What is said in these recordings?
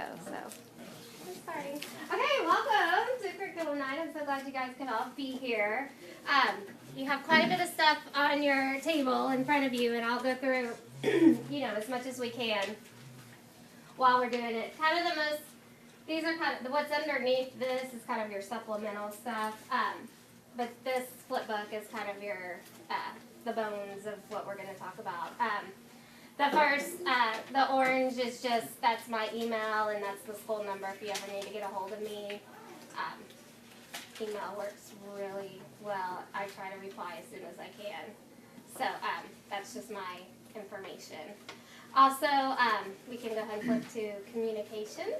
So, I'm starting. Okay, welcome to Curriculum Night. I'm so glad you guys could all be here. You have quite a bit of stuff on your table in front of you, and I'll go through, as much as we can while we're doing it. These are what's underneath this is kind of your supplemental stuff. But this flip book is kind of your, the bones of what we're going to talk about. The first, the orange is that's my email, and that's the school number if you ever need to get a hold of me. Email works really well. I try to reply as soon as I can. So that's just my information. Also, we can go ahead and flip to communication.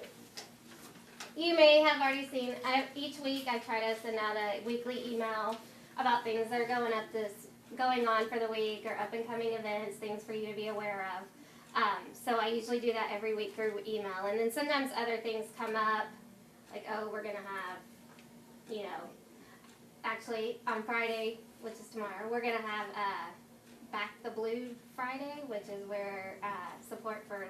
You may have already seen, each week I try to send out a weekly email about things that are going on for the week, or up and coming events, things for you to be aware of. So I usually do that every week through email. And then sometimes other things come up, like, we're going to have, actually on Friday, which is tomorrow, we're going to have Back the Blue Friday, which is where support for,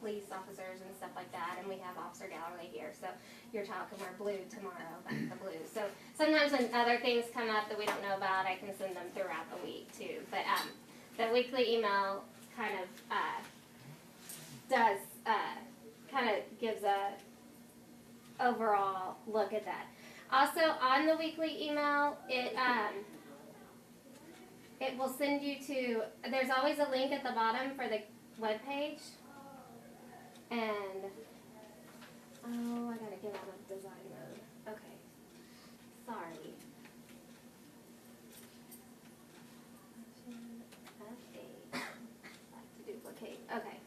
police officers and stuff like that, and we have Officer Gallery here, so your child can wear blue tomorrow, Back the Blue. So sometimes when other things come up that we don't know about, I can send them throughout the week too. But the weekly email kind of gives a overall look at that. Also, on the weekly email, it will send you to, there's always a link at the bottom for the webpage. And, I gotta get out of design mode. Okay. Sorry. Update. Back to duplicate. Okay.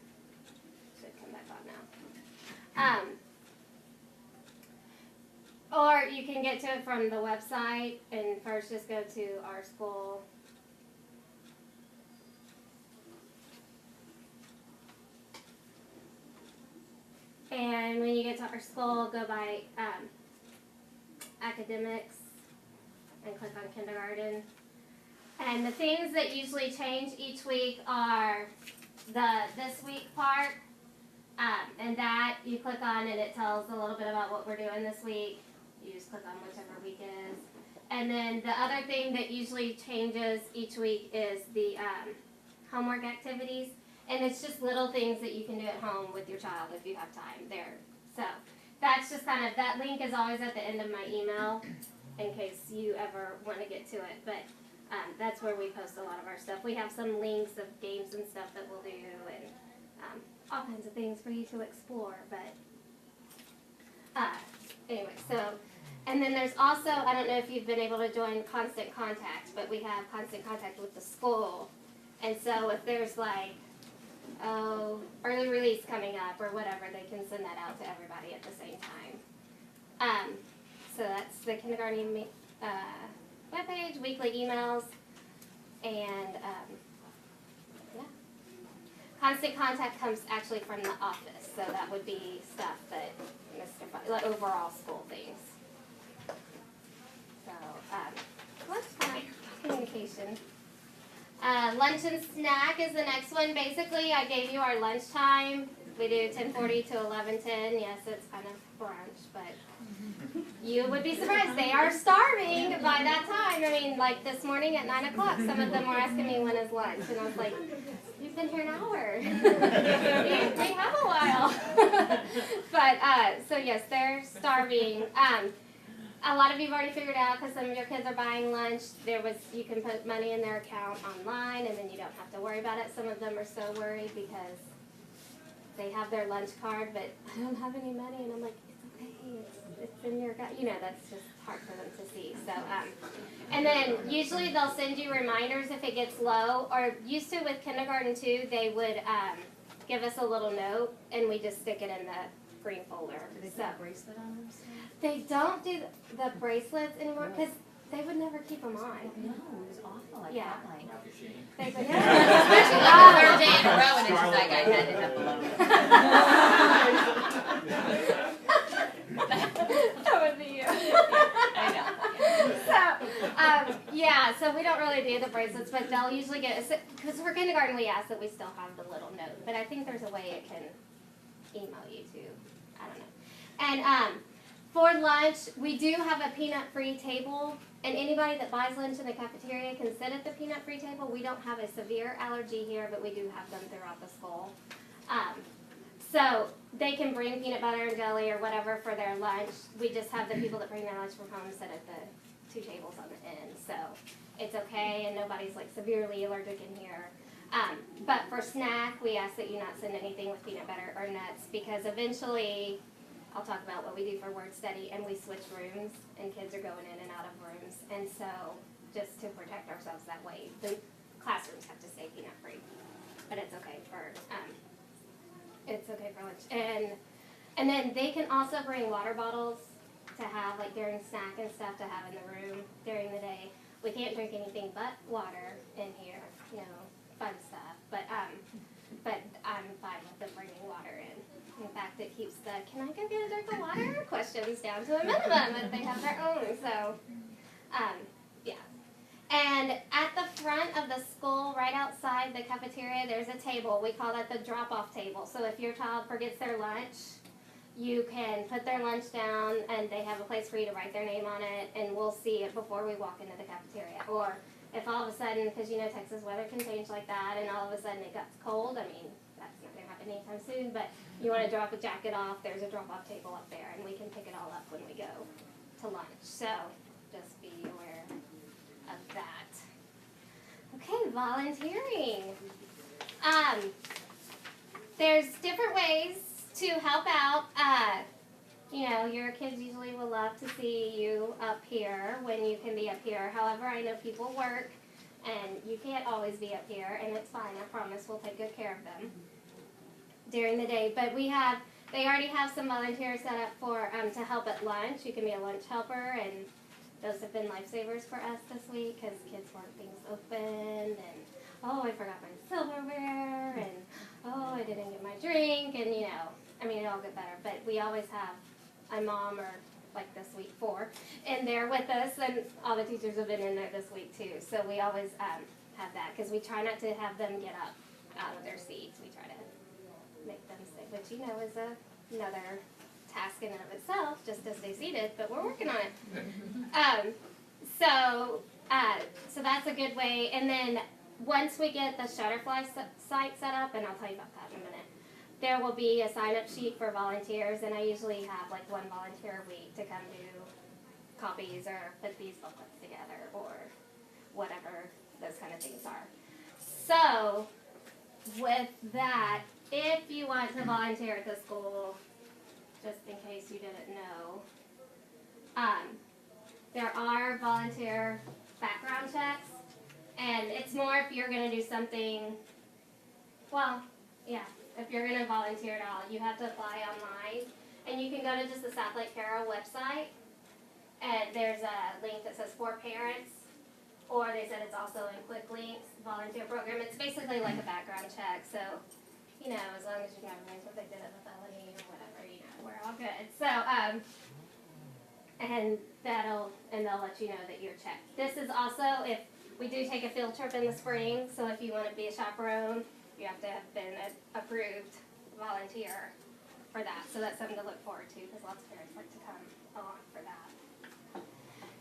Should come back on now. Or you can get to it from the website, and first just go to our school. And when you get to our school, go by academics and click on kindergarten. And the things that usually change each week are the this week part, and that you click on and it tells a little bit about what we're doing this week. You just click on whichever week it is. And then the other thing that usually changes each week is the homework activities. And it's just little things that you can do at home with your child if you have time there. So that's just that link is always at the end of my email in case you ever want to get to it. But that's where we post a lot of our stuff. We have some links of games and stuff that we'll do, and all kinds of things for you to explore. But anyway, and then there's also, I don't know if you've been able to join Constant Contact, but we have Constant Contact with the school. And so if there's early release coming up or whatever, they can send that out to everybody at the same time. So that's the kindergarten webpage, weekly emails, and Constant Contact comes actually from the office, so that would be stuff that overall school things. So what's communication? Lunch and snack is the next one. Basically, I gave you our lunch time. We do 10:40 to 11:10. Yes, it's kind of brunch, but you would be surprised. They are starving by that time. I mean, this morning at 9 o'clock, some of them were asking me when is lunch, and I was like, you've been here an hour. we have a while. But, so yes, they're starving. A lot of you have already figured out, because some of your kids are buying lunch, you can put money in their account online, and then you don't have to worry about it. Some of them are so worried because they have their lunch card, but I don't have any money, and I'm like, it's okay, it's in your account. That's just hard for them to see. So, and then usually they'll send you reminders if it gets low, or used to with kindergarten too, they would give us a little note, and we just stick it in the green folder. Do they put a bracelet on them? They don't do the bracelets anymore because they would never keep them on. No, it was awful. I Yeah. felt like. They would, Especially the third day in a row, and it's just like I had to have that would be you. I know. So we don't really do the bracelets, but they'll usually get, because for kindergarten we ask that we still have the little note, but I think there's a way it can email you too. And for lunch, we do have a peanut-free table, and anybody that buys lunch in the cafeteria can sit at the peanut-free table. We don't have a severe allergy here, but we do have them throughout the school. So they can bring peanut butter and jelly or whatever for their lunch. We just have the people that bring their lunch from home sit at the 2 tables on the end. So it's okay, and nobody's like severely allergic in here. But for snack, we ask that you not send anything with peanut butter or nuts, because eventually, I'll talk about what we do for word study, and we switch rooms, and kids are going in and out of rooms. And so just to protect ourselves that way, the classrooms have to stay peanut free. But it's okay for lunch. And then they can also bring water bottles to have like during snack and stuff to have in the room during the day. We can't drink anything but water in here, fun stuff. But I'm fine with them bringing water in. In fact, it keeps the "can I go get a drink of water?" questions down to a minimum if they have their own. So, yeah. And at the front of the school, right outside the cafeteria, there's a table. We call that the drop-off table. So if your child forgets their lunch, you can put their lunch down, and they have a place for you to write their name on it, and we'll see it before we walk into the cafeteria. Or if all of a sudden, because Texas weather can change like that, and all of a sudden it got cold, that's not going to happen anytime soon, but you want to drop a jacket off, there's a drop-off table up there, and we can pick it all up when we go to lunch. So just be aware of that. Okay, volunteering. There's different ways to help out. Your kids usually will love to see you up here when you can be up here. However, I know people work, and you can't always be up here, and it's fine. I promise we'll take good care of them during the day. But they already have some volunteers set up for to help at lunch. You can be a lunch helper, and those have been lifesavers for us this week because kids want things opened, and I forgot my silverware, and I didn't get my drink, and it all get better. But we always have a mom, or like this week 4, in there with us, and all the teachers have been in there this week too. So we always have that because we try not to have them get up out of their seats. We try to make them stay, which is another task in and of itself, just to stay seated, but we're working on it. So that's a good way. And then once we get the Shutterfly site set up, and I'll tell you about that in a minute, there will be a sign-up sheet for volunteers, and I usually have like 1 volunteer a week to come do copies or put these booklets together or whatever those kind of things are. So with that, if you want to volunteer at the school, just in case you didn't know, there are volunteer background checks, and it's more if you're going to do something, if you're going to volunteer at all, you have to apply online, and you can go to just the South Lake Carroll website, and there's a link that says for parents, or they said it's also in Quick Links volunteer program. It's basically like a background check, so as long as you've never been convicted of a felony or whatever, we're all good. So, and they'll let you know that you're checked. This is also if we do take a field trip in the spring, so if you want to be a chaperone, you have to have been an approved volunteer for that. So that's something to look forward to, because lots of parents like to come along for that.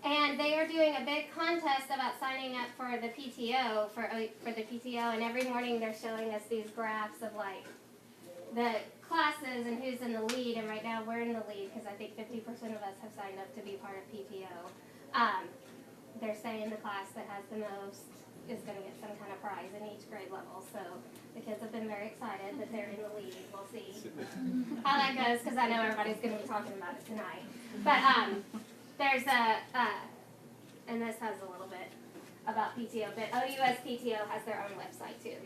And they are doing a big contest about signing up for the PTO, for the PTO, and every morning they're showing us these graphs of like the classes and who's in the lead, and right now we're in the lead because I think 50% of us have signed up to be part of PTO. They're saying the class that has the most is going to get some kind of prize in each grade level, so the kids have been very excited that they're in the lead. We'll see how that goes, because I know everybody's going to be talking about it tonight. But there's and this has a little bit about PTO, but OUS PTO has their own website too.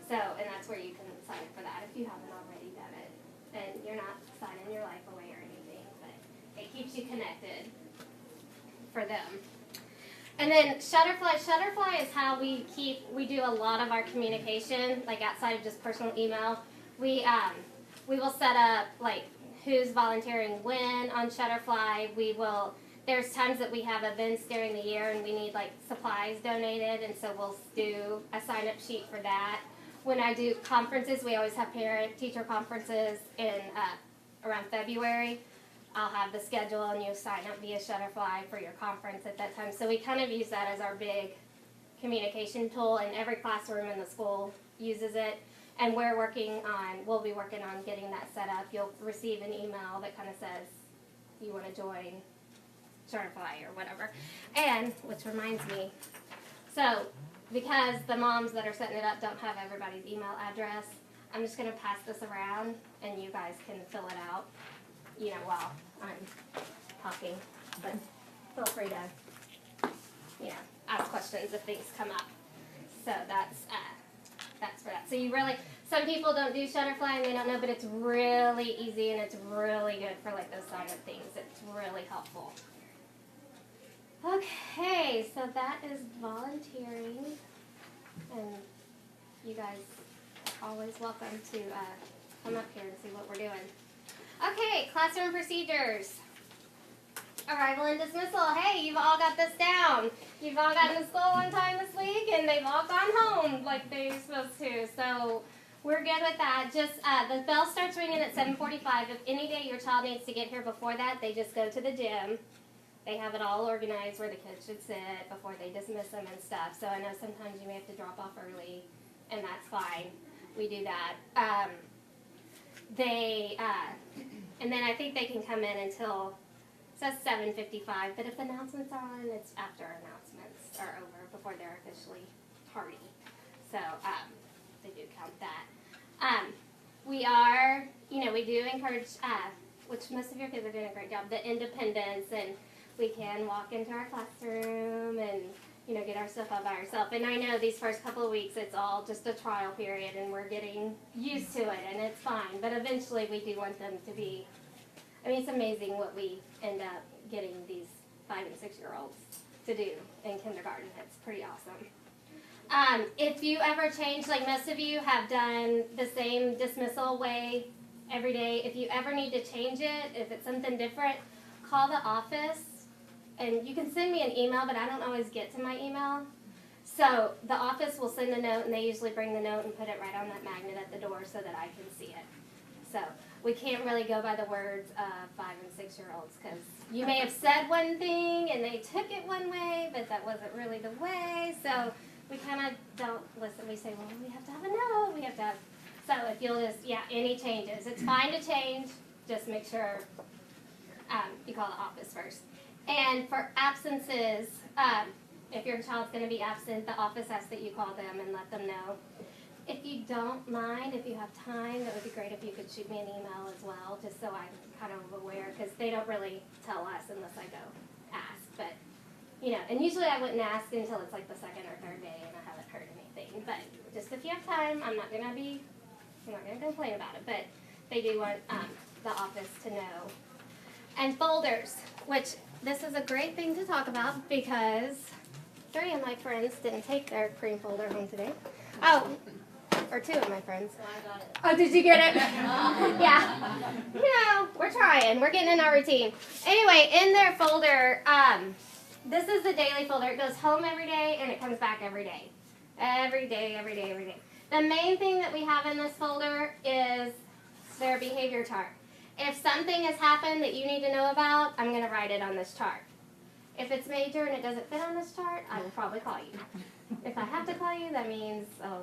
So, and that's where you can sign up for that if you haven't already done it. And you're not signing your life away or anything, but it keeps you connected for them. And then Shutterfly is how we do a lot of our communication, like outside of just personal email. We will set up like who's volunteering when on Shutterfly. There's times that we have events during the year and we need like supplies donated, and so we'll do a sign up sheet for that. When I do conferences, we always have parent-teacher conferences in around February. I'll have the schedule and you sign up via Shutterfly for your conference at that time. So we kind of use that as our big communication tool, and every classroom in the school uses it. And we'll be working on getting that set up. You'll receive an email that kind of says you want to join Shutterfly or whatever. And, which reminds me, so because the moms that are setting it up don't have everybody's email address, I'm just going to pass this around and you guys can fill it out, while I'm talking. But feel free to, ask questions if things come up. So that's for that. So some people don't do Shutterfly and they don't know, but it's really easy and it's really good for like those sign up things. It's really helpful. Okay, so that is volunteering, and you guys are always welcome to come up here and see what we're doing. Okay, classroom procedures. Arrival and dismissal. Hey, you've all got this down. You've all gotten to school on time this week, and they've all gone home like they're supposed to. So we're good with that. Just the bell starts ringing at 7:45. If any day your child needs to get here before that, they just go to the gym. They have it all organized where the kids should sit before they dismiss them and stuff. So I know sometimes you may have to drop off early, and that's fine. We do that. And then I think they can come in until, it says 7:55, but if announcements are on, it's after announcements are over, before they're officially tardy. So they do count that. We do encourage, which most of your kids are doing a great job, the independence, and we can walk into our classroom and, get our stuff out by ourselves. And I know these first couple of weeks it's all just a trial period and we're getting used to it and it's fine. But eventually we do want them to be, it's amazing what we end up getting these 5 and 6-year-olds to do in kindergarten. It's pretty awesome. If you ever change, like most of you have done the same dismissal way every day, if you ever need to change it, if it's something different, call the office. And you can send me an email, but I don't always get to my email. So the office will send a note, and they usually bring the note and put it right on that magnet at the door so that I can see it. So we can't really go by the words of 5 and 6-year-olds, because you may have said one thing and they took it one way, but that wasn't really the way. So we kind of don't listen. We say, well, we have to have a note. We have to have. So if you'll just, any changes. It's fine to change. Just make sure you call the office first. And for absences, if your child's going to be absent, the office asks that you call them and let them know. If you don't mind, if you have time, that would be great if you could shoot me an email as well, just so I'm kind of aware, because they don't really tell us unless I go ask. But, and usually I wouldn't ask until it's like the second or third day and I haven't heard anything. But just if you have time, I'm not going to complain about it. But they do want the office to know. And folders, which this is a great thing to talk about because 3 of my friends didn't take their cream folder home today. Oh, or 2 of my friends. Well, I got it. Oh, did you get it? Yeah. We're trying. We're getting in our routine. Anyway, in their folder, this is the daily folder. It goes home every day and it comes back every day. Every day, every day, every day. The main thing that we have in this folder is their behavior chart. If something has happened that you need to know about, I'm going to write it on this chart. If it's major and it doesn't fit on this chart, I will probably call you. If I have to call you, that means, I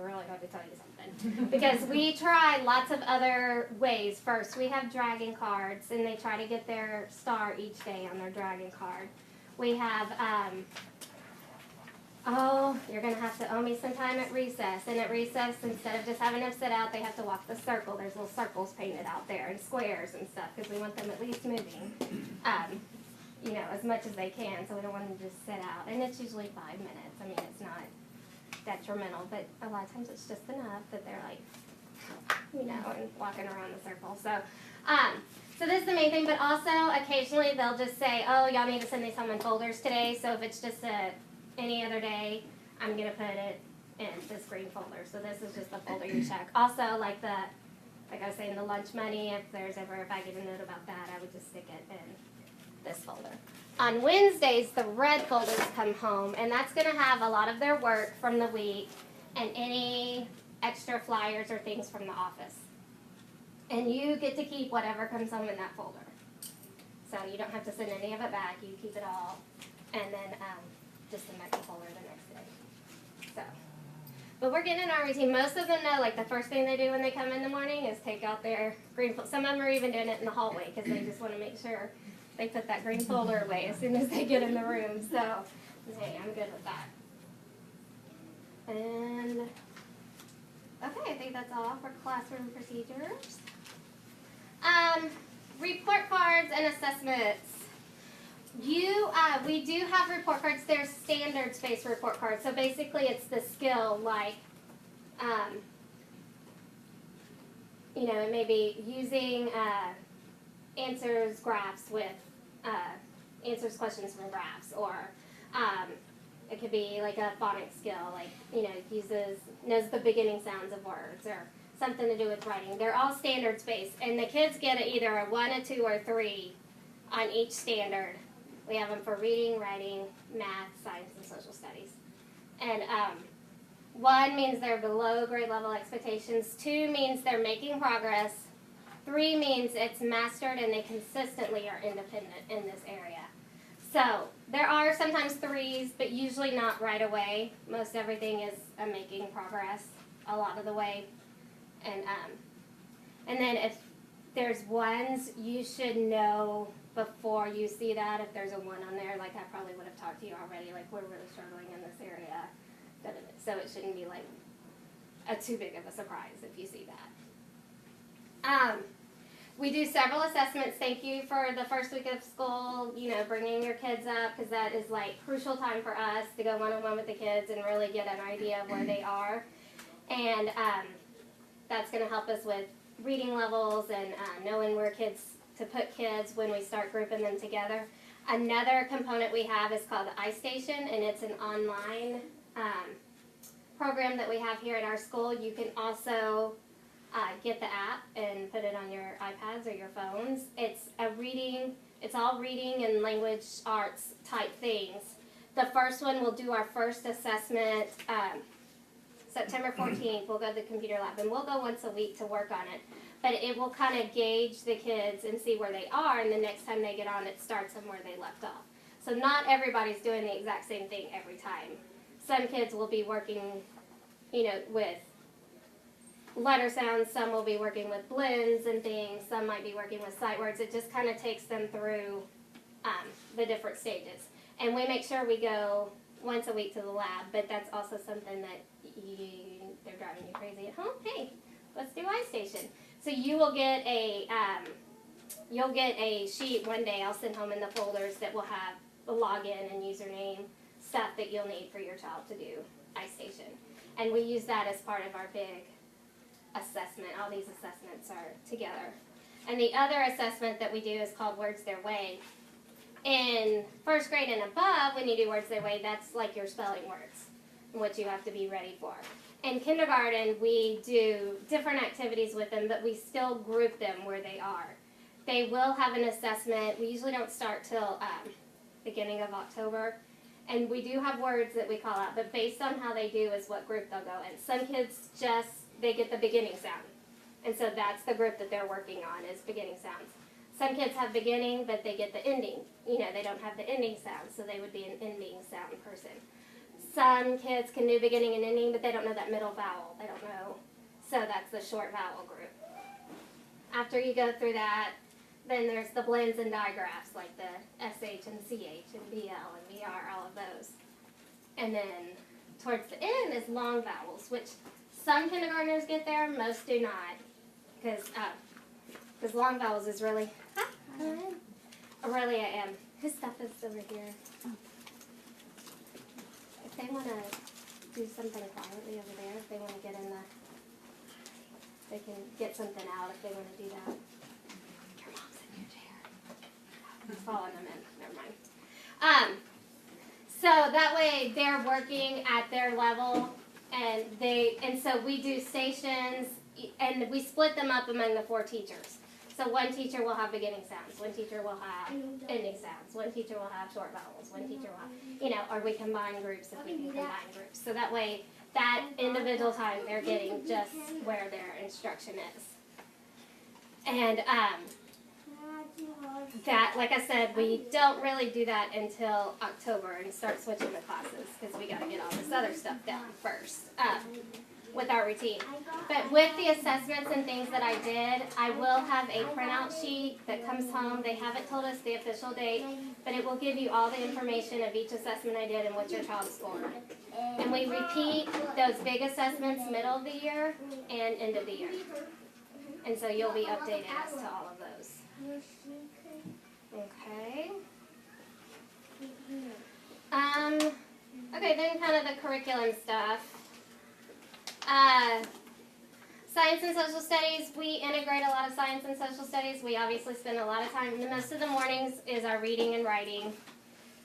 really have to tell you something. Because we try lots of other ways first. We have dragon cards, and they try to get their star each day on their dragon card. We have, you're going to have to owe me some time at recess. And at recess, instead of just having them sit out, they have to walk the circle. There's little circles painted out there and squares and stuff because we want them at least moving, as much as they can. So we don't want them to just sit out. And it's usually 5 minutes. It's not detrimental, but a lot of times it's just enough that they're like, and walking around the circle. So, so this is the main thing, but also occasionally they'll just say, oh, y'all need to send these home in folders today. So if it's just any other day, I'm going to put it in this green folder. So this is just the folder you check. Also, like I was saying, the lunch money, if I get a note about that, I would just stick it in this folder. On Wednesdays, the red folders come home, and that's going to have a lot of their work from the week and any extra flyers or things from the office. And you get to keep whatever comes home in that folder. So you don't have to send any of it back, you keep it all, and then, just send back the folder the next day. So, but we're getting in our routine. Most of them know, like, the first thing they do when they come in the morning is take out their green folder. Some of them are even doing it in the hallway, because they just want to make sure they put that green folder away as soon as they get in the room. So, hey, I'm good with that. And, okay, I think that's all for classroom procedures. Report cards and assessments. We do have report cards. They're standards-based report cards. So basically, it's the skill, like, it may be using answers graphs with answers questions from graphs, or it could be like a phonics skill, like knows the beginning sounds of words, or something to do with writing. They're all standards based, and the kids get either a 1, a 2, or 3 on each standard. We have them for reading, writing, math, science, and social studies. And 1 means they're below grade level expectations. 2 means they're making progress. 3 means it's mastered and they consistently are independent in this area. So there are sometimes 3s, but usually not right away. Most everything is making progress a lot of the way. And then if there's 1s, you should know before you see that. If there's a 1 on there, like I probably would have talked to you already, like we're really struggling in this area. So it shouldn't be like too big of a surprise if you see that. We do several assessments. Thank you for the first week of school, bringing your kids up, because that is like crucial time for us to go one-on-one with the kids and really get an idea of where they are. And that's going to help us with reading levels and knowing where to put kids when we start grouping them together. Another component we have is called the iStation, and it's an online program that we have here at our school. You can also get the app and put it on your iPads or your phones. It's all reading and language arts type things. The first one, we'll do our first assessment September 14th. We'll go to the computer lab, and we'll go once a week to work on it. But it will kind of gauge the kids and see where they are, and the next time they get on, it starts them where they left off. So not everybody's doing the exact same thing every time. Some kids will be working, with letter sounds. Some will be working with blends and things. Some might be working with sight words. It just kind of takes them through the different stages. And we make sure we go once a week to the lab, but that's also something that they're driving you crazy at home. Hey, let's do iStation. So you will get you'll get a sheet one day. I'll send home in the folders that will have the login and username, stuff that you'll need for your child to do iStation. And we use that as part of our big assessment. All these assessments are together. And the other assessment that we do is called Words Their Way. In first grade and above, when you do Words Their Way, that's like your spelling words, which you have to be ready for. In kindergarten, we do different activities with them, but we still group them where they are. They will have an assessment. We usually don't start till beginning of October. And we do have words that we call out, but based on how they do is what group they'll go in. Some kids they get the beginning sound. And so that's the group that they're working on, is beginning sounds. Some kids have beginning, but they get the ending. They don't have the ending sound, so they would be an ending sound person. Some kids can do beginning and ending, but they don't know that middle vowel. They don't know. So that's the short vowel group. After you go through that, then there's the blends and digraphs, like the SH and CH and BL and VR, all of those. And then towards the end is long vowels, which some kindergartners get there, most do not. Because long vowels is really, his stuff is over here. If they want to do something quietly over there, if they want to get in they can get something out if they want to do that. Your mom's in your chair. I'm following them in. Never mind. So that way they're working at their level, and so we do stations, and we split them up among the 4 teachers. So one teacher will have beginning sounds, one teacher will have ending sounds, one teacher will have short vowels, one teacher will have, or we combine groups if we can combine groups. So that way, that individual time, they're getting just where their instruction is. And that, like I said, we don't really do that until October and start switching the classes because we got to get all this other stuff done first with our routine. But with the assessments and things that I did, I will have a printout sheet that comes home. They haven't told us the official date, but it will give you all the information of each assessment I did and what your child scored. And we repeat those big assessments middle of the year and end of the year. And so you'll be updated as to all of those. Okay. Okay, then kind of the curriculum stuff. Science and social studies, we integrate a lot of science and social studies. We obviously spend a lot of time, most of the mornings is our reading and writing.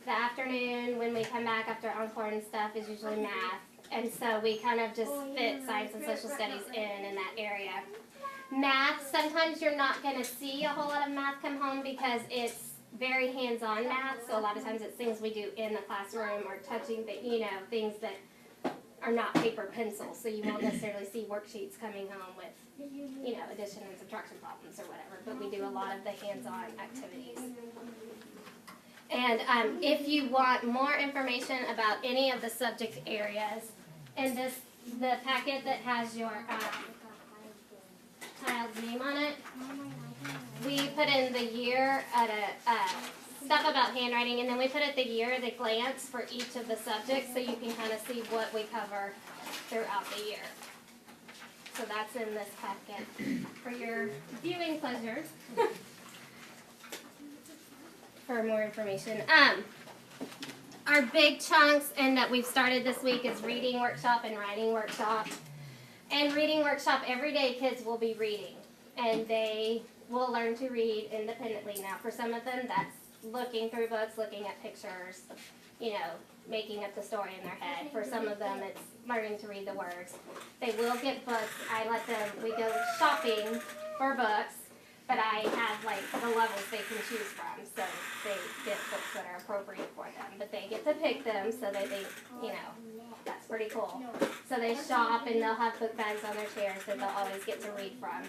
The afternoon, when we come back after encore and stuff, is usually math. And so we kind of just fit science and social studies in that area. Math, sometimes you're not going to see a whole lot of math come home because it's very hands-on math. So a lot of times it's things we do in the classroom or touching, things that are not paper pencils. So you won't necessarily see worksheets coming home with, addition and subtraction problems or whatever. But we do a lot of the hands-on activities. And if you want more information about any of the subject areas, in the packet that has your child's name on it, we put in the year at stuff about handwriting, and then we put at the year, the glance for each of the subjects, so you can kind of see what we cover throughout the year. So that's in this packet for your viewing pleasure. For more information. Our big chunks and that we've started this week is reading workshop and writing workshop. And reading workshop, every day kids will be reading. And they will learn to read independently. Now for some of them that's looking through books, looking at pictures, making up the story in their head. For some of them it's learning to read the words. They will get books. We go shopping for books. But I have the levels they can choose from, so they get books that are appropriate for them. But they get to pick them, so they think, that's pretty cool. So they shop and they'll have book bags on their chairs that they'll always get to read from.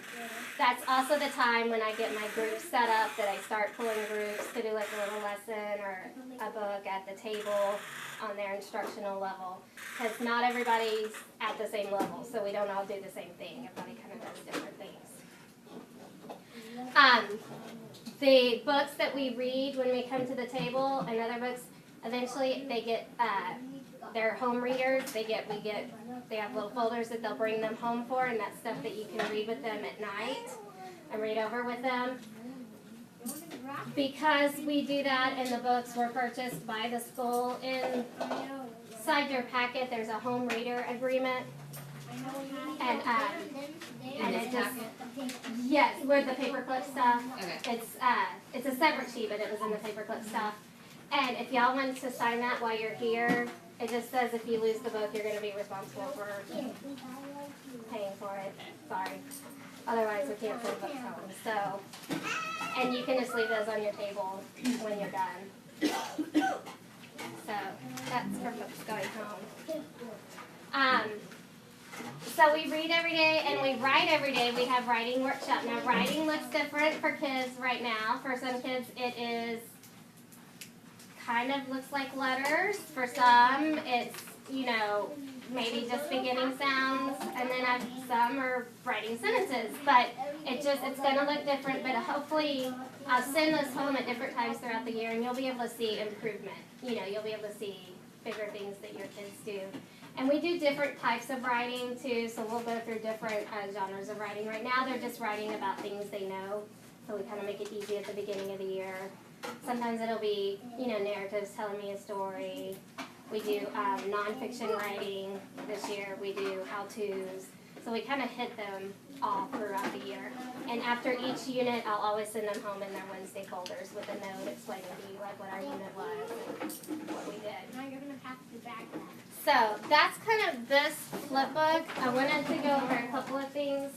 That's also the time when I get my group set up that I start pulling groups to do like a little lesson or a book at the table on their instructional level. Because not everybody's at the same level, so we don't all do the same thing. Everybody kind of does different things. The books that we read when we come to the table and other books, eventually they get their home readers. They have little folders that they'll bring them home for, and that's stuff that you can read with them at night and read over with them. Because we do that and the books were purchased by the school, inside your packet there's a home reader agreement. And it just, yes, with the paperclip stuff. Okay. It's a separate sheet, but it was in the paperclip stuff. And if y'all wanted to sign that while you're here, it just says if you lose the book, you're going to be responsible for paying for it. Sorry. Otherwise, we can't send books home. So, and you can just leave those on your table when you're done. So that's for books going home. So we read every day and we write every day. We have writing workshop. Now writing looks different for kids right now. For some kids it is kind of looks like letters. For some it's, maybe just beginning sounds, and then some are writing sentences. But it's going to look different, but hopefully I'll send those home at different times throughout the year and you'll be able to see improvement. You'll be able to see bigger things that your kids do. And we do different types of writing too, so we'll go through different genres of writing. Right now they're just writing about things they know, so we kind of make it easy at the beginning of the year. Sometimes it'll be, narratives telling me a story. We do nonfiction writing this year. We do how-tos. So we kind of hit them all throughout the year. And after each unit, I'll always send them home in their Wednesday folders with a note explaining to you what our unit was and what we did. Now you're going to have to back that. So that's kind of this flip book. I wanted to go over a couple of things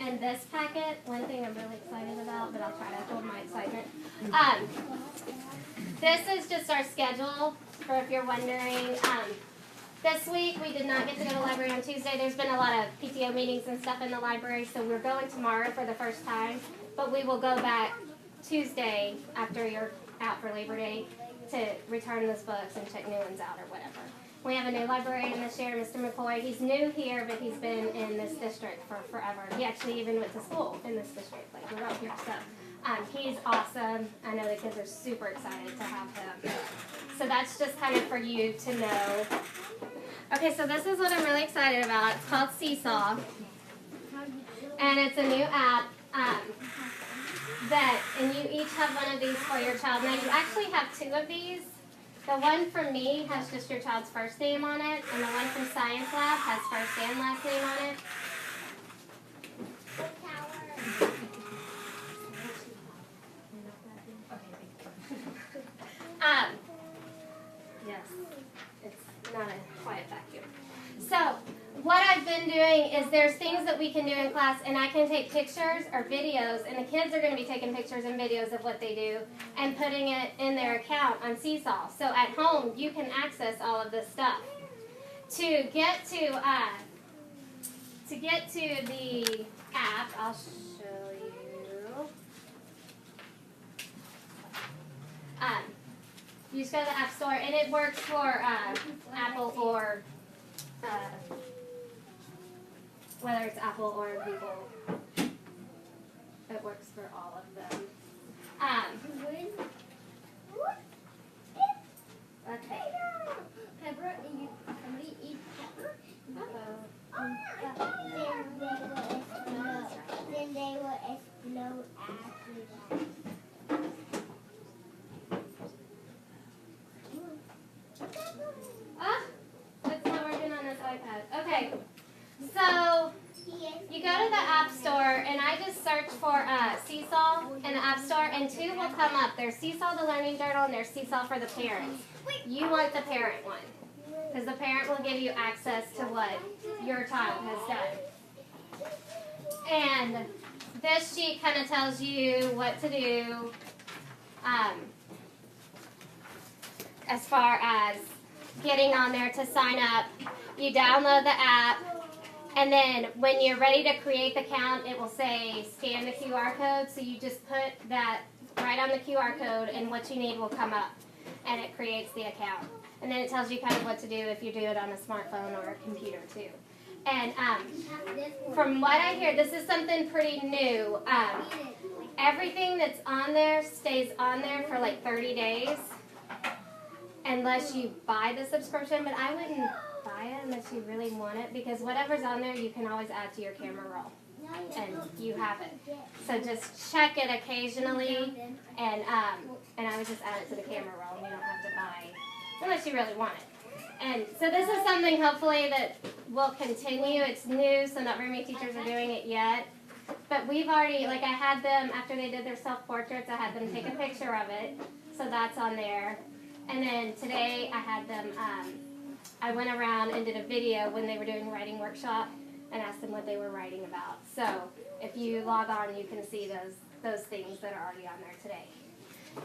in this packet. One thing I'm really excited about, but I'll try to hold my excitement. This is just our schedule for if you're wondering. This week we did not get to go to the library on Tuesday. There's been a lot of PTO meetings and stuff in the library, so we're going tomorrow for the first time. But we will go back Tuesday after you're out for Labor Day to return those books and check new ones out or whatever. We have a new librarian this year, Mr. McCoy. He's new here, but he's been in this district for forever. He actually even went to school in this district, like we're up here. So he's awesome. I know the kids are super excited to have him. So that's just kind of for you to know. Okay, so this is what I'm really excited about. It's called Seesaw. And it's a new app and you each have one of these for your child. Now you actually have two of these. The one from me has just your child's first name on it, and the one from Science Lab has first and last name on it. Yes, it's not a quiet vacuum. So, what I've been doing is there's things that we can do in class, and I can take pictures or videos, and the kids are going to be taking pictures and videos of what they do and putting it in their account on Seesaw. So at home, you can access all of this stuff. To get to the app, I'll show you. You just go to the App Store, and it works for Apple or whether it's Apple or Google. It works for all of them. Okay. Pepper, somebody eat pepper? Then they will explode after that. It's not working on this iPad. Okay. So you go to the App Store, and I just search for Seesaw in the App Store, and two will come up. There's Seesaw the Learning Journal, and there's Seesaw for the parents. You want the parent one, because the parent will give you access to what your child has done. And this sheet kind of tells you what to do as far as getting on there to sign up. You download the app, and then when you're ready to create the account, it will say scan the QR code. So you just put that right on the QR code, and what you need will come up, and it creates the account. And then it tells you kind of what to do if you do it on a smartphone or a computer too. And from what I hear, this is something pretty new. Everything that's on there stays on there for like 30 days. Unless you buy the subscription, but I wouldn't buy it unless you really want it, because whatever's on there you can always add to your camera roll, and you have it. So just check it occasionally, and I would just add it to the camera roll. You don't have to buy unless you really want it. And so this is something hopefully that will continue. It's new, so not very many teachers are doing it yet. But we've already, like I had them, after they did their self-portraits, I had them take a picture of it, so that's on there. And then today I had them, I went around and did a video when they were doing a writing workshop and asked them what they were writing about. So if you log on, you can see those things that are already on there today.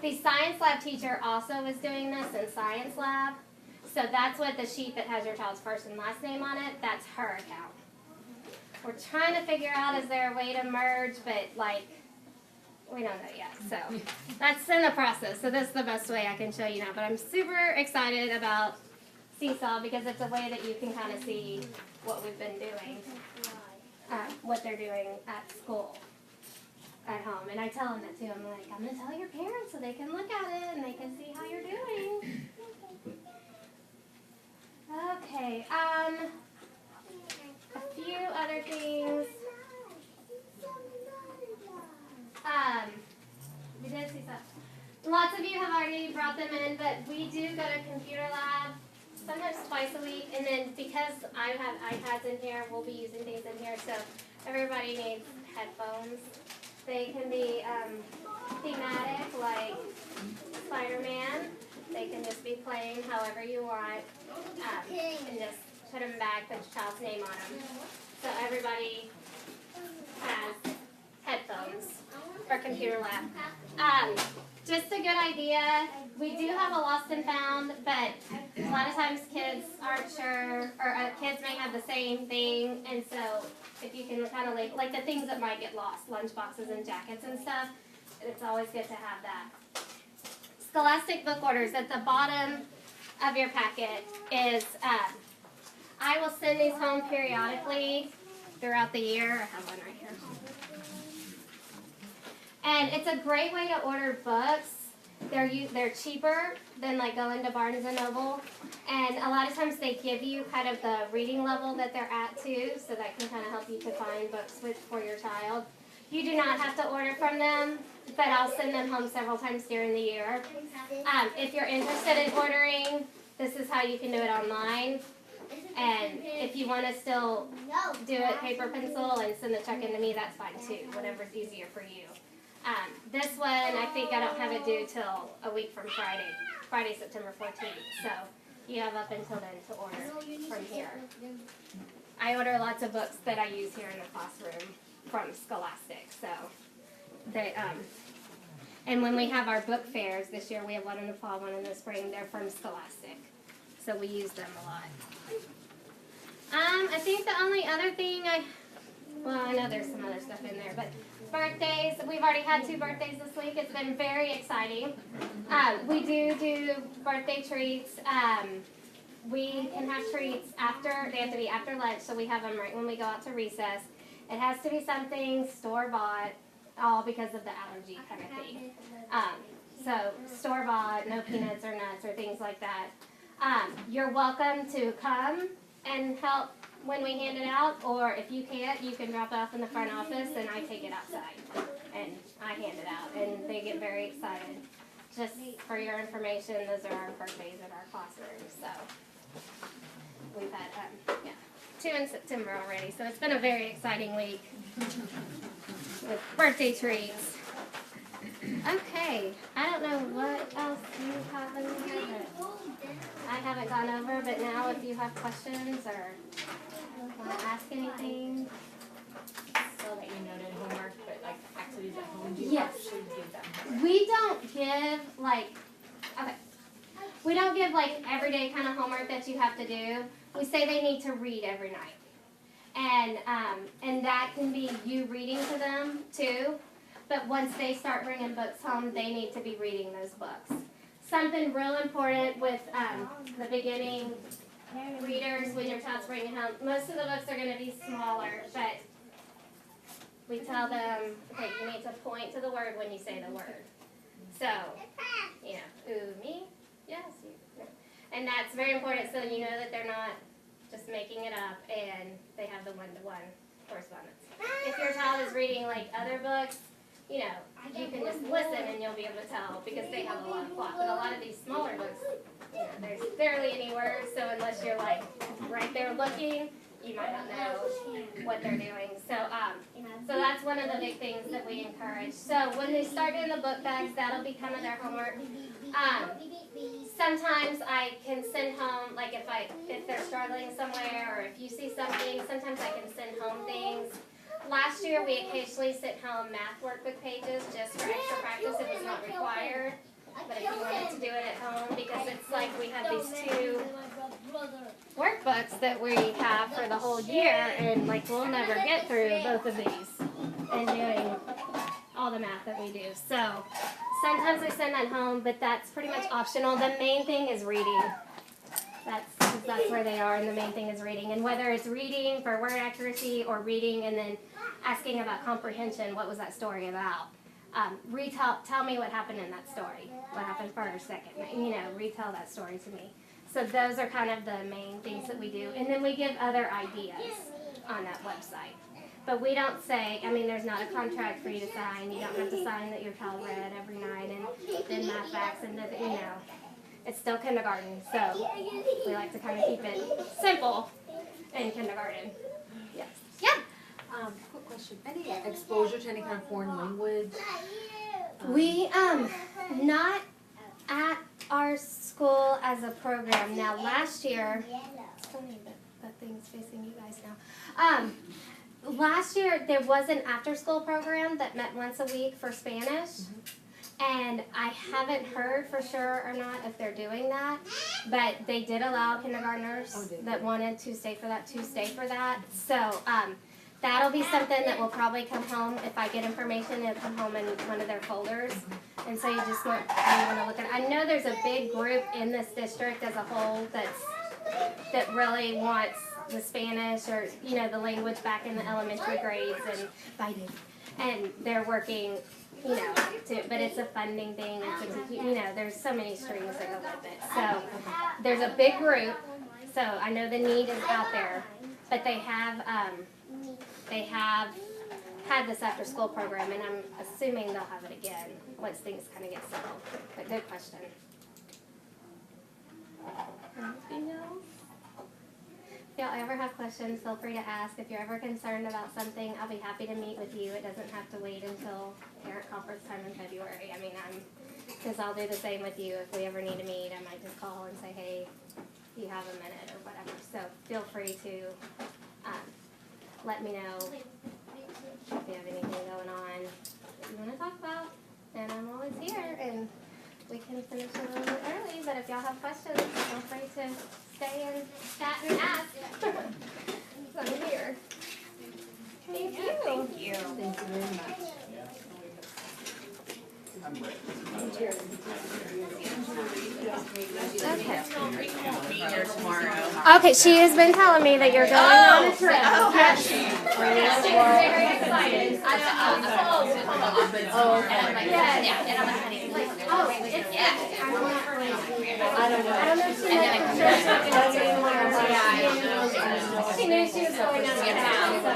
The Science Lab teacher also is doing this in Science Lab. So that's what the sheet that has your child's first and last name on it, that's her account. We're trying to figure out, is there a way to merge, but like, we don't know yet, so that's in the process. So this is the best way I can show you now. But I'm super excited about Seesaw because it's a way that you can kind of see what we've been doing, what they're doing at school, at home. And I tell them that too. I'm like, I'm going to tell your parents so they can look at it and they can see how you're doing. Okay, a few other things. We did see some. Lots of you have already brought them in, but we do go to computer lab sometimes twice a week, and then because I have iPads in here, we'll be using things in here, so everybody needs headphones. They can be thematic, like Spider-Man. They can just be playing however you want, and just put them back, put your child's name on them. So everybody has headphones for computer lab. Just a good idea. We do have a lost and found, but a lot of times kids aren't sure, or kids may have the same thing, and so if you can kind of like the things that might get lost, lunch boxes and jackets and stuff, it's always good to have that. Scholastic book orders at the bottom of your packet is, I will send these home periodically throughout the year. I have one right here. And it's a great way to order books. They're cheaper than like going to Barnes and Noble. And a lot of times they give you kind of the reading level that they're at too, so that can kind of help you to find books for your child. You do not have to order from them, but I'll send them home several times during the year. If you're interested in ordering, this is how you can do it online. And if you want to still do it paper pencil and send the check in to me, that's fine too, whatever's easier for you. This one, I think I don't have it due till a week from Friday, September 14th. So you have up until then to order from here. I order lots of books that I use here in the classroom from Scholastic. So they, and when we have our book fairs this year, we have one in the fall, one in the spring. They're from Scholastic, so we use them a lot. I think the only other thing I know there's some other stuff in there, but birthdays, we've already had 2 birthdays this week. It's been very exciting. We do birthday treats. We can have treats they have to be after lunch, so we have them right when we go out to recess. It has to be something store-bought, all because of the allergy kind of thing. So store-bought, no peanuts or nuts or things like that. You're welcome to come and help when we hand it out, or if you can't, you can drop it off in the front office and I take it outside and I hand it out, and they get very excited. Just for your information, those are our birthdays in our classroom. So we've had 2 in September already, so it's been a very exciting week with birthday treats. Okay, I don't know what else you have in here that I haven't gone over, but now if you have questions or want to ask anything. So that you noted homework, but like activities at home, do you Yes. actually give them? We don't give we don't give like everyday kind of homework that you have to do. We say they need to read every night. And that can be you reading to them too. But once they start bringing books home, they need to be reading those books. Something real important with the beginning readers when your child's bringing home, most of the books are going to be smaller, but we tell them, okay, you need to point to the word when you say the word. So, me, yes, you. No. And that's very important so you know that they're not just making it up and they have the one-to-one correspondence. If your child is reading like other books, you can just listen and you'll be able to tell because they have a lot of plot. But a lot of these smaller books, there's barely any words, so unless you're like right there looking, you might not know what they're doing. So that's one of the big things that we encourage. So when they start doing the book bags, that'll be kind of their homework. Sometimes I can send home, like if they're struggling somewhere or if you see something, sometimes I can send home things. Last year we occasionally sent home math workbook pages just for extra practice. It was not required. But if you wanted to do it at home, because it's like we have these 2 workbooks that we have for the whole year, and like we'll never get through both of these and doing all the math that we do. So sometimes I send that home, but that's pretty much optional. The main thing is reading. That's where they are, and the main thing is reading. And whether it's reading for word accuracy or reading and then asking about comprehension, what was that story about? Tell me what happened in that story. What happened first, second, retell that story to me. So those are kind of the main things that we do. And then we give other ideas on that website. But we don't say, there's not a contract for you to sign. You don't have to sign that your child read every night and then math facts and it's still kindergarten. So we like to kind of keep it simple in kindergarten. Yes. Yeah. Quick question. Any exposure to any kind of foreign language? We, not at our school as a program. Now, last year, it's funny that thing's facing you guys now. Last year, there was an after-school program that met once a week for Spanish. And I haven't heard for sure or not if they're doing that, but they did allow kindergartners that wanted to stay for that to stay for that. So that'll be something that will probably come home, if I get information, it'll come home in one of their folders. And so you just want to look at it. I know there's a big group in this district as a whole that really wants the Spanish or, you know, the language back in the elementary grades and they're working, you know, but it's a funding thing, you know, there's so many strings that go with it. So there's a big group, so I know the need is out there, but they have had this after school program, and I'm assuming they'll have it again once things kind of get settled. But good question. Anything else? If y'all ever have questions, feel free to ask. If you're ever concerned about something, I'll be happy to meet with you. It doesn't have to wait until parent conference time in February. I mean, because I'll do the same with you. If we ever need to meet, I might just call and say, hey, do you have a minute or whatever. So feel free to let me know if you have anything going on that you want to talk about. And I'm always here, and we can finish a little bit early. But if y'all have questions, feel free to stay and chat and ask. So I'm here. Thank you. Thank you very much. Okay, she has been telling me that you're going on a trip. Yes. Yes, she's very excited. I don't know if she she knew she was going on a trip, so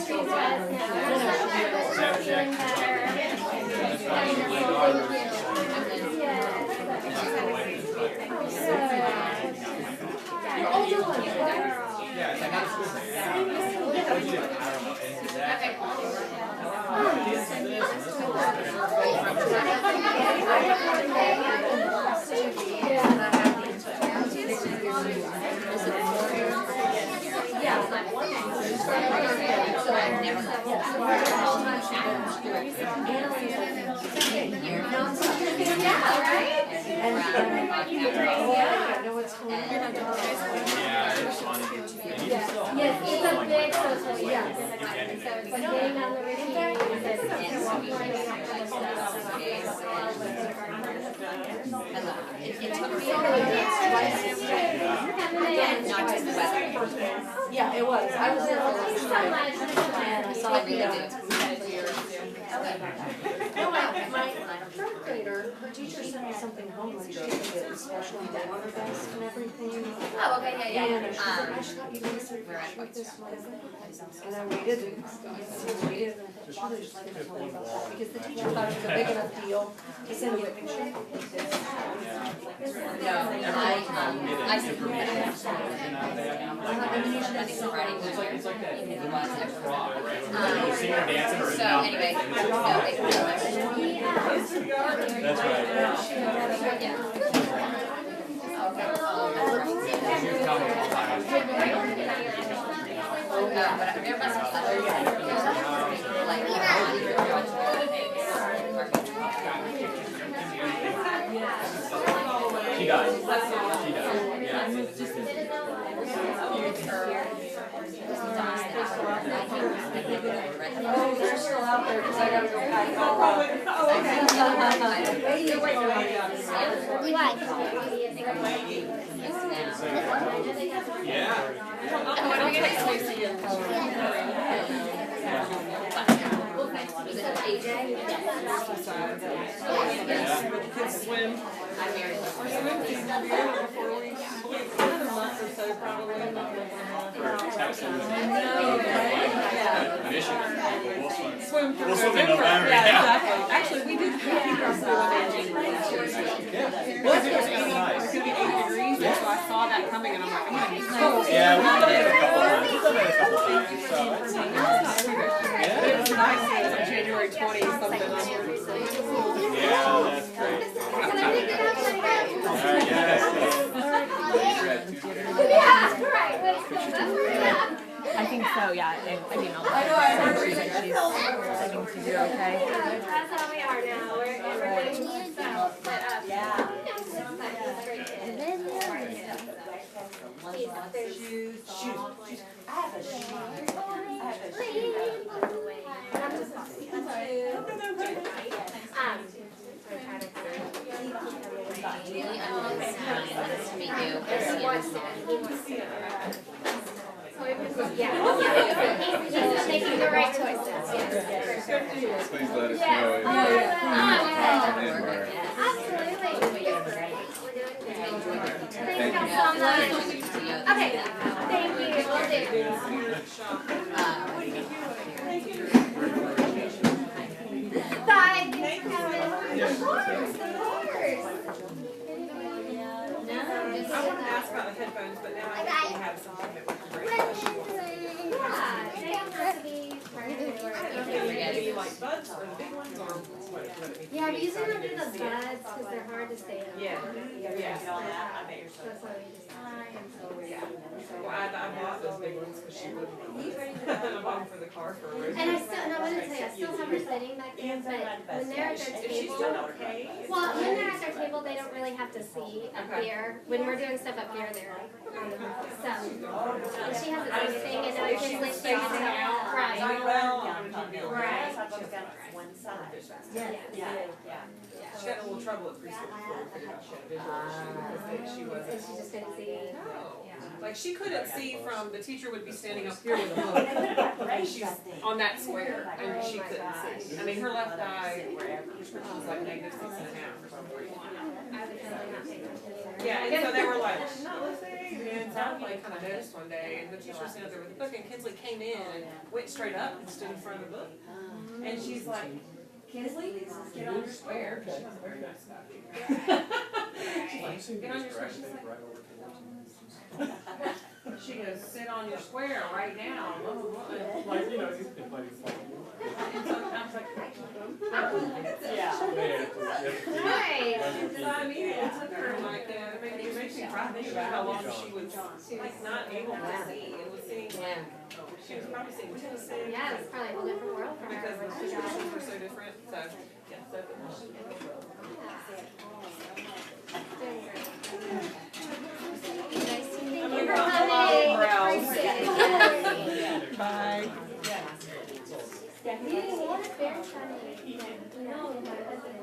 she was now. Feeling better. Yes, it's a big social event. So it's like getting on the routine and walking around and stuff. Yeah, it was. I was there all the Thank you so time. much. And I saw my third grader, her teacher sent me something home when she did a special water vest and everything. Oh, okay, yeah, And yeah. she said, I thought you guys would with this one. And then we did, and her father just didn't tell me about that, because the teacher thought it was a big enough deal to send you a picture. No, I said, I think Friday was here. It was everywhere. So anyway, That's right. But there must be other She does. She does. Yeah. Oh, they're still out there, because I gotta go pack it all up. Yeah. What are we gonna Kids swim. I'm married. Swim team every year before we another month or so probably. Swim through We'll swim in November. November, Yeah, yeah. exactly. Actually, we did keep our pool in January. Because it was 80, it's gonna be 80 degrees, and so I saw that coming, and I'm like, I'm gonna be so. Yeah, we've done it a couple times. We've done it a couple times. So But it was nice, it was like January 20 something. yeah, that's great. Yeah, right. I think so, yeah. And I mean, I know, I heard she said she's, I think she's okay. That's how we are now. We're everything's so. But yeah. Shoes. I have a shoe. Haley, I'm Liz. Nice to meet you. He wants to. Yeah. He's making the right choices. Yes, for sure. Please let us Yeah. know if Oh, absolutely. Absolutely. We're doing good. Thank Thank you so much. you. Okay, thank you, will do. Bye, thanks for coming. Of course, of course. I wanted to ask about the headphones, but now I think we have something that we can bring. Yeah, they don't have to be permanent or Maybe like buds or the big ones or what? yeah, we usually don't do the buds because they're hard to stay on. Yeah, yeah. That's why we just. Well, I bought those big ones because she wouldn't. I bought them for the car for a reason. And I wanted to tell you, I still have her sitting back there, but when they're at their Is she still table, okay? well, when they're at their table, they don't really have to see up Okay. here. When we're doing stuff up here, they're on the so. And she has a thing, and I can like Spacing out. Right. Right. One side. Yeah. She got in a little trouble at preschool before we figured out she had vision issues because she And wasn't. she just couldn't see. No. Like she couldn't see from, the teacher would be standing up here with a book and she's on that square and she couldn't see. I mean, her left eye prescription was like -6.5 or something. I would totally not pay attention either. Yeah, and so they were like, she's not listening. And so I like kind of noticed one day, and the teacher was sitting up there with the book, and Kinsley came in and went straight up and stood in front of the book. And she's like, Kinsley, get on your square. She was a very nice guy. She's like, get on your square. She's like, she goes, sit on your square right now. Blah, blah, blah. Like, you know, he's been playing fun. And so I was like, Right. so I immediately took her and like, it made me cry thinking about how long she was like not able to see and was seeing like, she was probably seeing Tennessee. Yeah, it's probably a whole different world for her. Because the when she got prescriptions were it. so different, so, yeah, so. Doing great. Nice to meet I'm you. gonna go on the long brows. Appreciate it. Bye. You didn't want it very funny. No, my husband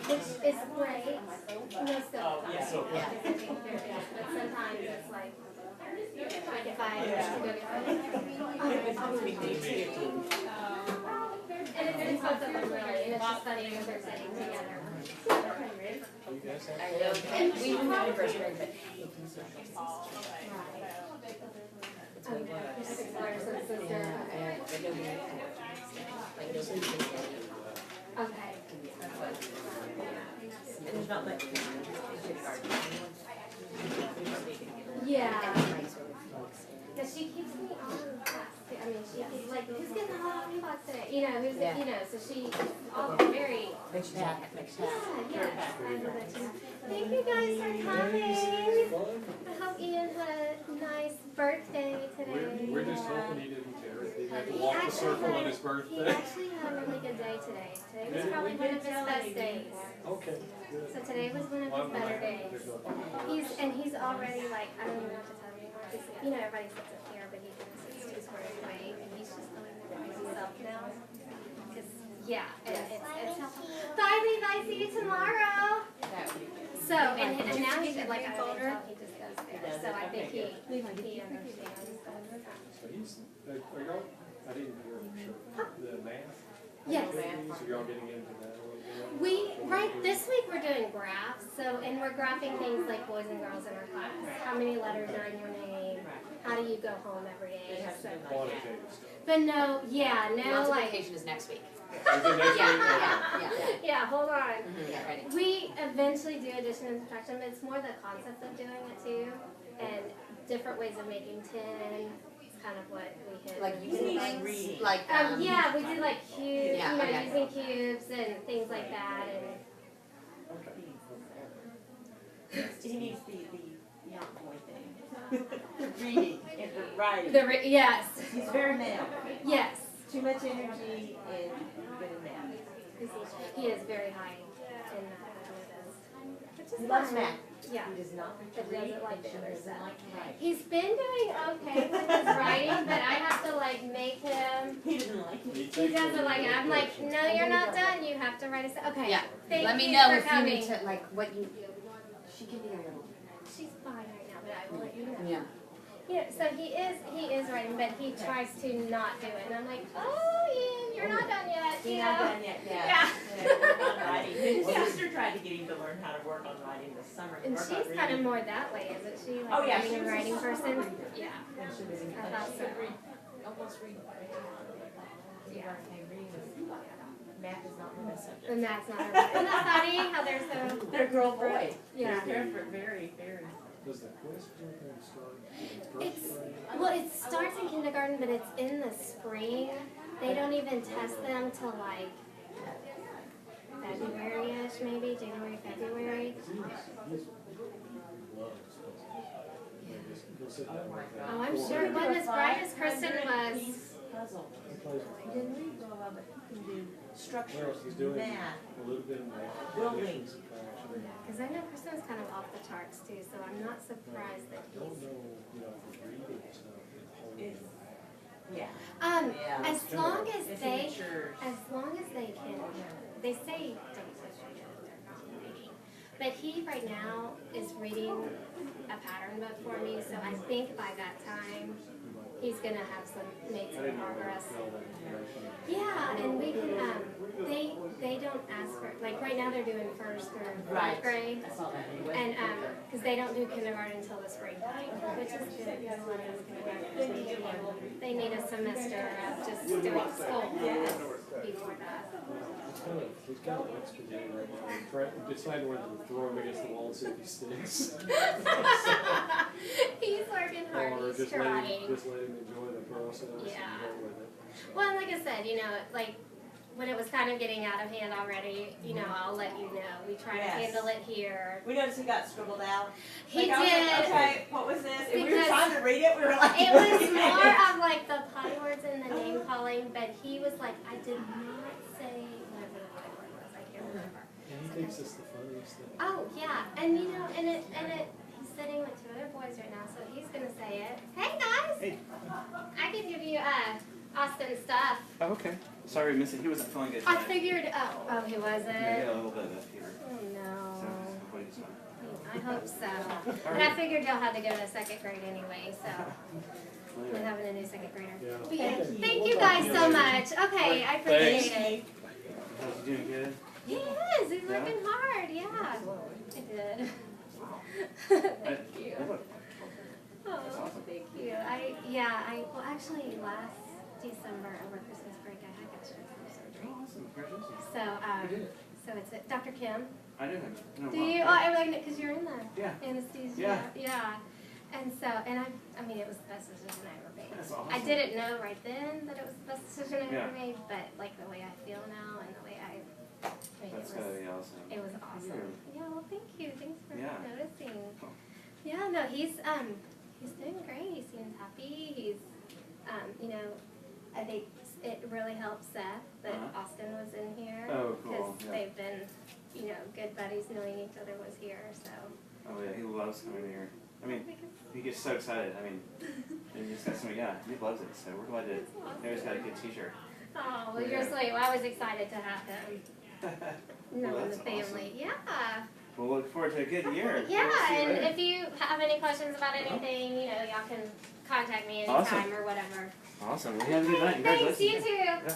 which is great. No stuff. But sometimes it's like if I have to go and it's both of them really, and it's just funny when they're sitting together. I know. And we were not anniversary, but Okay. and there's not much. Yeah. Cause she keeps me on task. I mean, she keeps like, who's getting the hot box today? You know, who's, Yeah. you know, so she all very. Makes you happy, makes you happy. Yeah, I love that too. Thank you guys for coming. I hope Ian had a nice birthday today. We're just hoping he didn't tear it. He had to He walk the actually circle on had- his He birthday. actually had a really good day today. Today was probably one of his best days. Okay, good. So today was one of Well, his I'm better glad days. there's no- He's already like, I don't even know what to tell you. You know, everybody sits up here, but he kind of sits 2 squares away, and he's just going to himself now. Cause yeah, it's helpful. Bye, Levi. See you tomorrow. So and now he's like I can tell he just goes there. So I think he understands. So he's, are y'all, I didn't hear for sure, the math? Yes. So y'all getting into that a little bit? Right this week we're doing graphs, and we're graphing things like boys and girls in our class. How many letters are in your name? How do you go home every day? So, Quantitative stuff. but no, like Multiplication is next week. Is it next Yeah, week? yeah, yeah. yeah. Hold on. Yeah, ready. We eventually do addition and subtraction, but it's more the concept of doing it too, and different ways of making 10. It's kind of what we hit. Like using things, like, Yeah, we did like cubes, Yeah, you know, okay. using cubes and things like that, and He needs the young boy thing. The reading and the writing. yes, He's very male. yes, Too much energy and good in that. he is very high in that. which is He loves fine. math. Yeah. He does not like But to read, doesn't like and the she other doesn't stuff. like to write. He's been doing okay with his writing, but I have to like make him. He doesn't like it. He doesn't like it. I'm like, no, you're not done. You have to write a. Okay. Yeah. Thank Let me you know for if you coming. need to, like, what you, she can be a little. She's fine right now, but I will let you know. Yeah. Yeah, so he is writing, but he tries to not do it, and I'm like, oh, Ian, you're not done yet, you You're know? not done yet, Yeah. work on writing. His sister tried to get him to learn how to work on writing this summer. And work on she's kind of reading. more that way, isn't she? Like Oh, yeah, being she a was writing a person. reader. Yeah. And she was in I thought so. Almost read. Yeah. Math is not her best subject. And that's not her. Isn't that funny how they're so? They're girl boy. Yeah. They're very, very. Does the quiz program start It's first grade? well, it starts in kindergarten, but it's in the spring. They don't even test them till like February-ish, maybe January, February. Oh, I'm sure. Wasn't as bright as Kristen was. Puzzle. He Then we go up and do structures, He's doing math. a little bit of math, Building. addition, subtraction. Because I know Kristen's kind of off the charts too, so I'm not surprised that I don't he's. know, for reading stuff, it's whole It's- Yeah. As Yeah. long as It's they, immature. as long as they can, they say don't push it if they're not reading. But he right now is reading a pattern book for me, so I think by that time, he's gonna have make I some didn't know progress. all that information. Yeah, and we can, they don't ask for, like, right now they're doing first or Right. fourth grade. I saw that in West. And, cause they don't do kindergarten until the springtime, which is good, because a lot of those kindergartners, they need a semester of just doing school before that. He's kind of expediting right now. He's deciding whether to throw him against the wall and see if he sticks. He's working hard, Or he's just trying. let him enjoy the process and Yeah. go with it. Well, and like I said, like, when it was kind of getting out of hand already, I'll let you know. We try to Yes. handle it here. We noticed he got scribbled out. He Like, I was did. like, okay, what was this? And we were Because trying to read it, we were like. It was more of like the potty words and the name calling, but he was like, I did not say whatever the potty word was. I can't remember. And he thinks it's the funniest thing. Oh yeah, and he's sitting with two other boys right now, so he's gonna say it. Hey guys. Hey. I can give you Austin stuff. Oh, okay. Sorry, Missy. He wasn't feeling good I tonight. figured. Oh, he wasn't. Yeah, he had a little bit of a fever. Oh no. So hopefully he's fine. I hope so. But I figured y'all had to go to second grade anyway, so with having a new second grader. Yeah. But yeah, Okay. thank you guys so much. Okay, I appreciate it. How's he doing good? He is. He's Yeah? working hard. Yeah, I did. Thank you. Oh, thank you. Well, actually, last December over Christmas break, I had gastrectomy surgery. Awesome. Congratulations. So it's Dr. Kim. I do. No, Do you? Oh, I'm like, because you're in the Yeah. anesthesia. Yeah. And so, I mean, it was the best decision I ever made. That's awesome. I didn't know right then that it was the best decision I Yeah. ever made, but like the way I feel now and the way I mean, That's it gotta was. be awesome. It was awesome. Yeah, well, thank you. Thanks for Yeah. noticing. Oh. Yeah, no, he's doing great. He seems happy. He's, I think it really helped Seth that Austin was in here. Oh, cool. Because Yeah. they've been, good buddies knowing each other was here, so. Oh yeah, he loves coming here. I mean, Because he gets so excited. I mean, and he's got something. Yeah, he loves it. So we're glad to. He's got a good T-shirt. Oh, well, you're sweet. Well, I was excited to have him. Knowing the that's family. Yeah. We'll look forward to a good year. Yeah, We'll see you and later. if you have any questions about anything, y'all can contact me anytime Awesome. or whatever. Awesome. Well, you have a good night. Thanks, Congratulations. you too. Yeah.